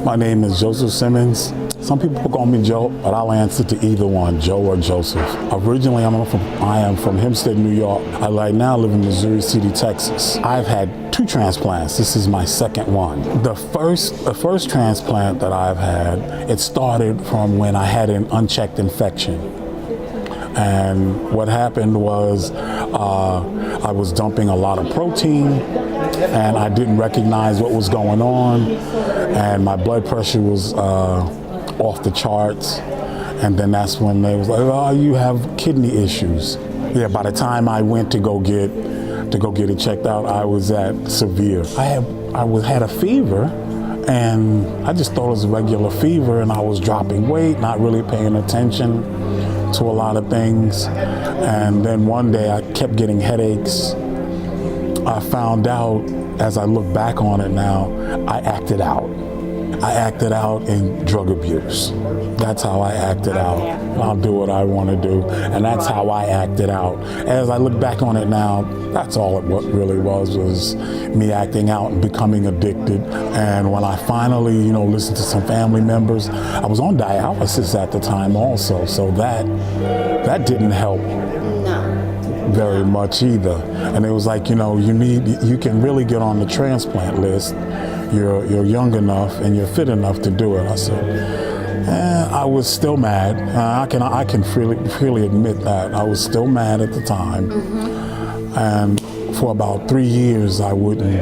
My name is Joseph Simmons. Some people call me Joe, but I'll answer to either one, Joe or Joseph. Originally, I am from Hempstead, New York. I right now live in Missouri City, Texas. I've had 2 transplants. This is my second one. The first transplant that I've had, it started from when I had an unchecked infection. And what happened was I was dumping a lot of protein and I didn't recognize what was going on, and my blood pressure was off the charts. And then that's when they was like, oh, you have kidney issues. Yeah, by the time I went to go get it checked out, I was at severe. I had a fever, and I just thought it was a regular fever, and I was dropping weight, not really paying attention to a lot of things. And then one day I kept getting headaches. I found out, as I look back on it now, I acted out. I acted out in drug abuse. That's how I acted out. I'll do what I want to do, and that's how I acted out. As I look back on it now, that's all it really was me acting out and becoming addicted. And when I finally, listened to some family members, I was on dialysis at the time also, so that didn't help very much either. And it was like, you can really get on the transplant list. You're young enough and you're fit enough to do it. I said, I was still mad. I can freely admit that I was still mad at the time. And for about 3 years, I wouldn't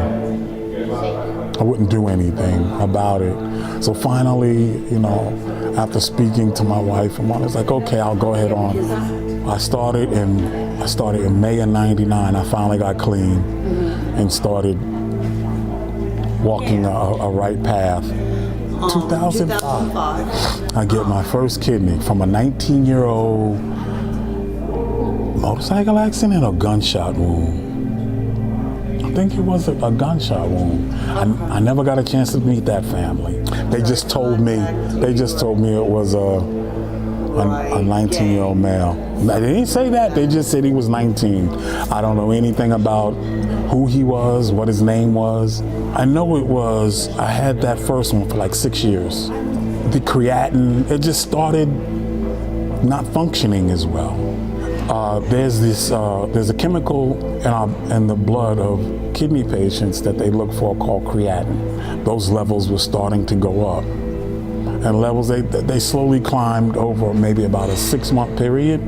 do anything about it. So finally, after speaking to my wife, I was like, okay, I'll go ahead on. I started in May of '99. I finally got clean and started walking a right path. 2005, I get my first kidney from a 19-year-old motorcycle accident or gunshot wound. I think it was a gunshot wound. I never got a chance to meet that family. They just told me it was a 19-year-old male. They didn't say that, they just said he was 19. I don't know anything about who he was, what his name was. I know I had that first one for like 6 years. The creatinine, it just started not functioning as well. There's a chemical in the blood of kidney patients that they look for called creatinine. Those levels were starting to go up. And levels, they slowly climbed over maybe about a 6-month period.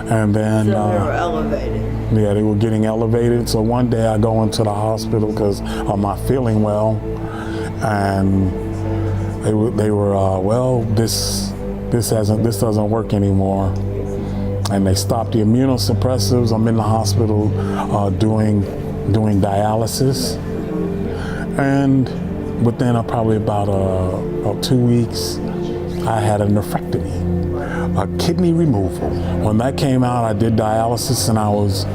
And then, so they were elevated. Yeah, they were getting elevated. So one day I go into the hospital because I'm not feeling well. And they were well, this doesn't work anymore. And they stopped the immunosuppressives. I'm in the hospital doing dialysis. And within probably about 2 weeks, I had a nephrectomy, a kidney removal. When that came out, I did dialysis and I was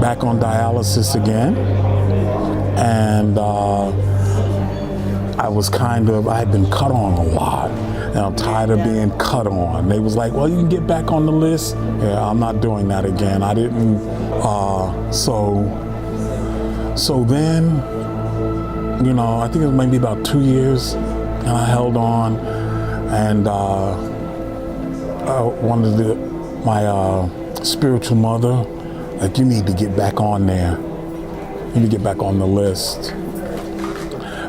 back on dialysis again. And I had been cut on a lot. And I'm tired of being cut on. They was like, well, you can get back on the list. Yeah, I'm not doing that again. I didn't, so then, I think it was maybe about 2 years, and I held on, and my spiritual mother, like, you need to get back on there. You need to get back on the list.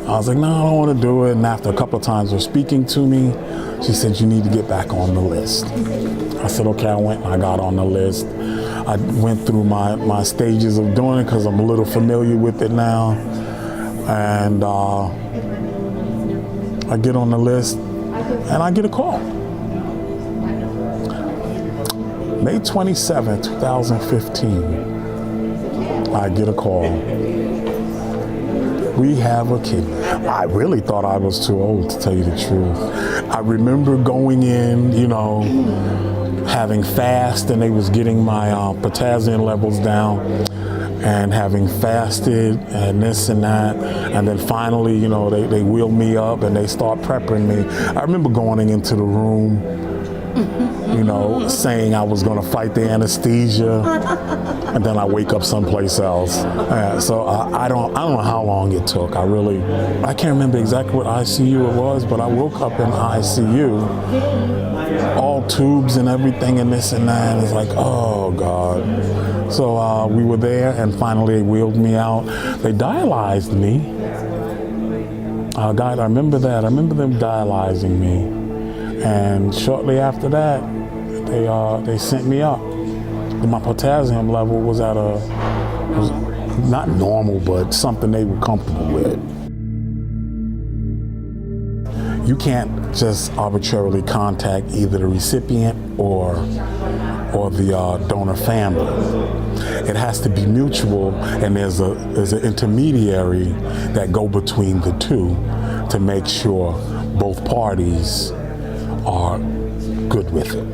I was like, no, I don't want to do it. And after a couple of times of speaking to me, she said, you need to get back on the list. I said, okay, I went and I got on the list. I went through my stages of doing it because I'm a little familiar with it now. And I get on the list and I get a call. May 27, 2015, I get a call. We have a kid. I really thought I was too old, to tell you the truth. I remember going in, having fast, and they was getting my potassium levels down, and having fasted and this and that, and then finally, they wheeled me up and they start prepping me. I remember going into the room you know, saying I was going to fight the anesthesia, and then I wake up someplace else. So I don't know how long it took. I can't remember exactly what ICU it was, but I woke up in ICU, all tubes and everything and this and that. And it's like, oh God. So we were there, and finally they wheeled me out. They dialyzed me. God, I remember that. I remember them dialyzing me. And shortly after that, they sent me up. My potassium level was was not normal, but something they were comfortable with. You can't just arbitrarily contact either the recipient or the donor family. It has to be mutual, and there's an intermediary that go between the two to make sure both parties are good with it.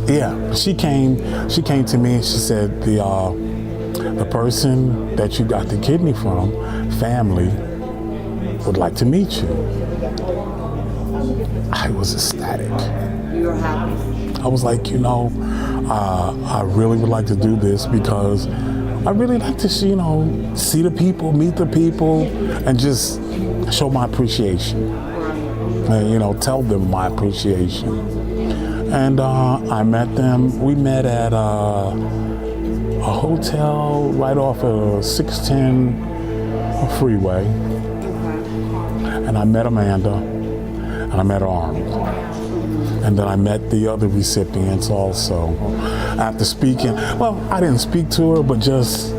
Yeah. She came to me and she said, the person that you got the kidney from, family, would like to meet you. I was ecstatic. You were happy? I was like, you know, I really would like to do this because I really like to see the people, meet the people, and just show my appreciation. And, tell them my appreciation. And I met them. We met at a hotel right off of 610 freeway. And I met Amanda, and I met Arnold. And then I met the other recipients also. After speaking, well, I didn't speak to her, but just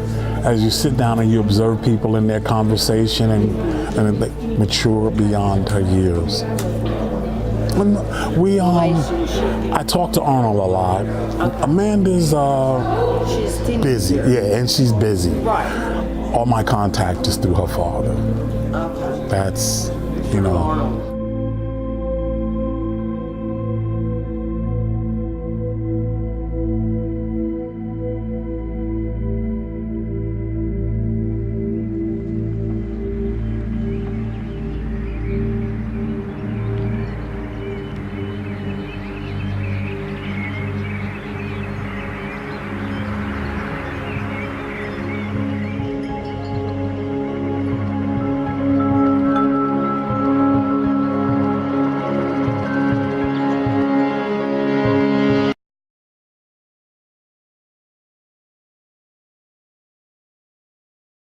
as you sit down and you observe people in their conversation and they mature beyond her years. I talked to Arnold a lot. Okay. Amanda's she's busy, yeah, and she's busy. Right. All my contact is through her father. Okay. That's, Arnold.